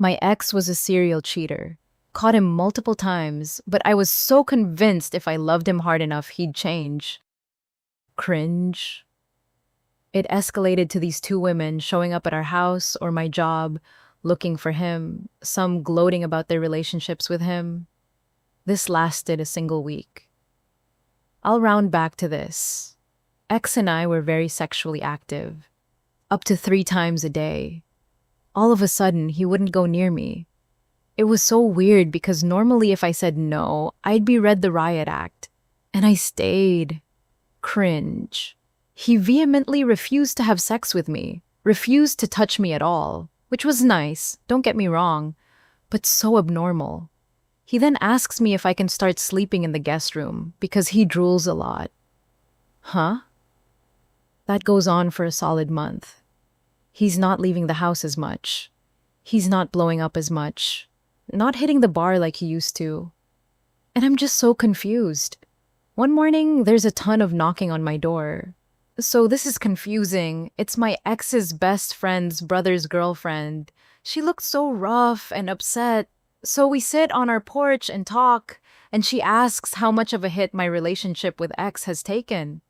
My ex was a serial cheater. Caught him multiple times, but I was so convinced if I loved him hard enough, he'd change. Cringe. It escalated to these two women showing up at our house or my job, looking for him, some gloating about their relationships with him. This lasted a single week. I'll round back to this. X and I were very sexually active, up to 3 times a day. All of a sudden, he wouldn't go near me. It was so weird because normally if I said no, I'd be read the riot act. And I stayed. Cringe. He vehemently refused to have sex with me, refused to touch me at all, which was nice, don't get me wrong, but so abnormal. He then asks me if I can start sleeping in the guest room because he drools a lot. Huh? That goes on for a solid month. He's not leaving the house as much. He's not blowing up as much. Not hitting the bar like he used to. And I'm just so confused. One morning, there's a ton of knocking on my door. So this is confusing. It's my ex's best friend's brother's girlfriend. She looked so rough and upset. So we sit on our porch and talk, and she asks how much of a hit my relationship with X has taken.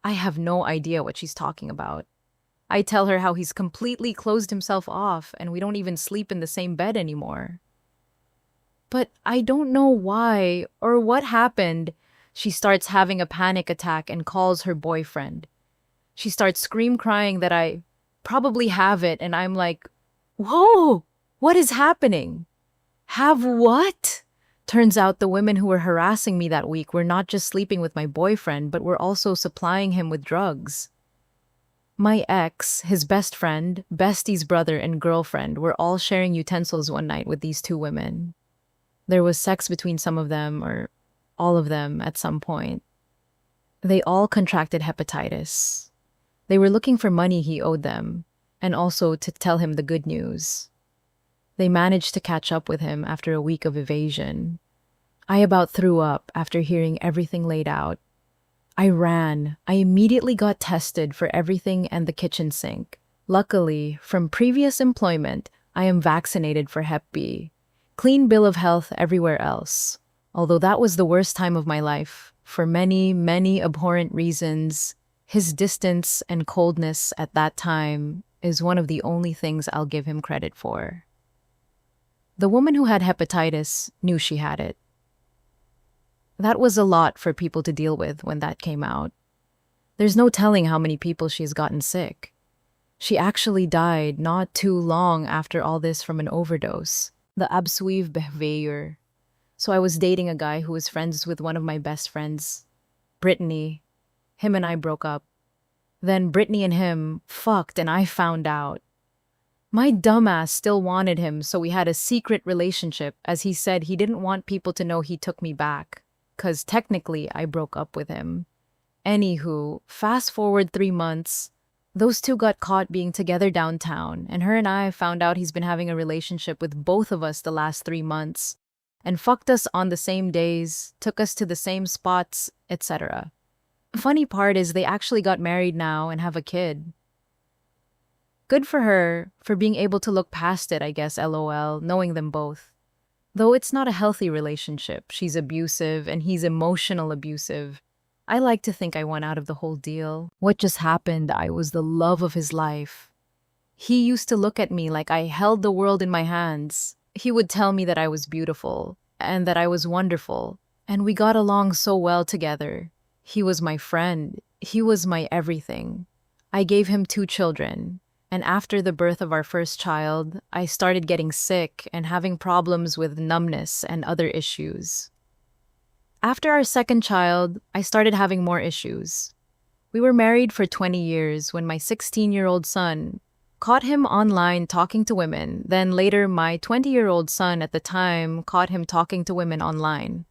I have no idea what she's talking about. I tell her how he's completely closed himself off and we don't even sleep in the same bed anymore. But I don't know why or what happened. She starts having a panic attack and calls her boyfriend. She starts crying that I probably have it, and I'm like, whoa, what is happening? Have what? Turns out the women who were harassing me that week were not just sleeping with my boyfriend, but were also supplying him with drugs. My ex, his best friend, bestie's brother, and girlfriend were all sharing utensils one night with these two women. There was sex between some of them, or all of them, at some point. They all contracted hepatitis. They were looking for money he owed them, and also to tell him the good news. They managed to catch up with him after a week of evasion. I about threw up after hearing everything laid out. I ran. I immediately got tested for everything and the kitchen sink. Luckily, from previous employment, I am vaccinated for Hep B. Clean bill of health everywhere else. Although that was the worst time of my life, for many, many abhorrent reasons, his distance and coldness at that time is one of the only things I'll give him credit for. The woman who had hepatitis knew she had it. That was a lot for people to deal with when that came out. There's no telling how many people she's gotten sick. She actually died not too long after all this from an overdose, the abusive behavior. So I was dating a guy who was friends with one of my best friends, Brittany. Him and I broke up. Then Brittany and him fucked and I found out. My dumbass still wanted him, so we had a secret relationship, as he said he didn't want people to know he took me back, 'cause technically I broke up with him. Anywho, fast forward 3 months, those two got caught being together downtown, and her and I found out he's been having a relationship with both of us the last 3 months, and fucked us on the same days, took us to the same spots, etc. Funny part is they actually got married now and have a kid. Good for her, for being able to look past it, I guess, lol, knowing them both. Though it's not a healthy relationship, she's abusive and he's emotional abusive. I like to think I won out of the whole deal. What just happened, I was the love of his life. He used to look at me like I held the world in my hands. He would tell me that I was beautiful and that I was wonderful, and we got along so well together. He was my friend. He was my everything. I gave him 2 children. And after the birth of our first child, I started getting sick and having problems with numbness and other issues. After our second child, I started having more issues. We were married for 20 years when my 16-year-old son caught him online talking to women. Then later, my 20-year-old son at the time caught him talking to women online.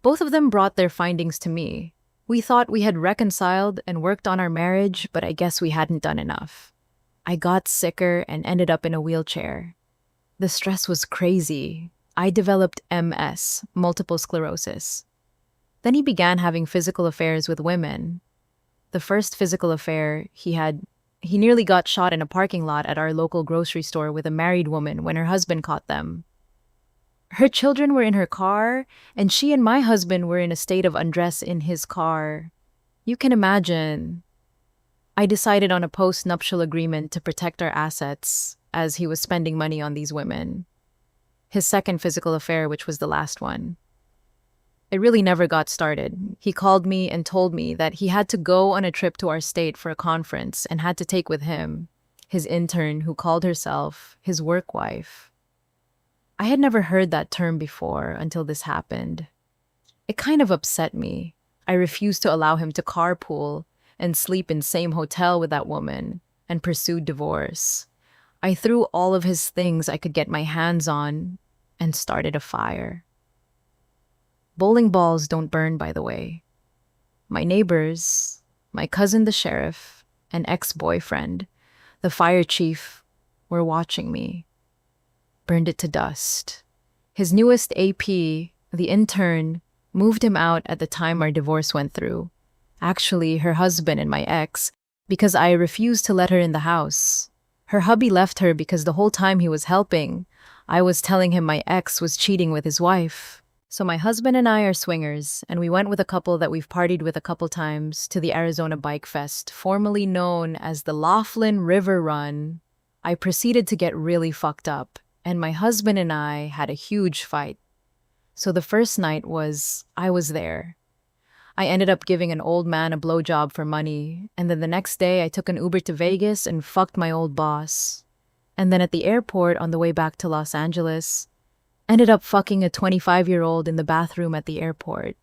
Both of them brought their findings to me. We thought we had reconciled and worked on our marriage, but I guess we hadn't done enough. I got sicker and ended up in a wheelchair. The stress was crazy. I developed MS, multiple sclerosis. Then he began having physical affairs with women. The first physical affair, he had He nearly got shot in a parking lot at our local grocery store with a married woman when her husband caught them. Her children were in her car, and she and my husband were in a state of undress in his car. You can imagine. I decided on a post-nuptial agreement to protect our assets, as he was spending money on these women. His second physical affair, which was the last one. It really never got started. He called me and told me that he had to go on a trip to our state for a conference and had to take with him his intern who called herself his work wife. I had never heard that term before until this happened. It kind of upset me. I refused to allow him to carpool and sleep in same hotel with that woman and pursued divorce. I threw all of his things I could get my hands on and started a fire. Bowling balls don't burn, by the way. My neighbors, my cousin the sheriff, and ex-boyfriend, the fire chief, were watching me. Burned it to dust. His newest AP, the intern, moved him out at the time our divorce went through. Actually, her husband and my ex, because I refused to let her in the house. Her hubby left her because the whole time he was helping, I was telling him my ex was cheating with his wife. So my husband and I are swingers, and we went with a couple that we've partied with a couple times to the Arizona Bike Fest, formerly known as the Laughlin River Run. I proceeded to get really fucked up, and my husband and I had a huge fight. So the first night I was there. I ended up giving an old man a blowjob for money, and then the next day I took an Uber to Vegas and fucked my old boss. And then at the airport on the way back to Los Angeles, ended up fucking a 25-year-old in the bathroom at the airport.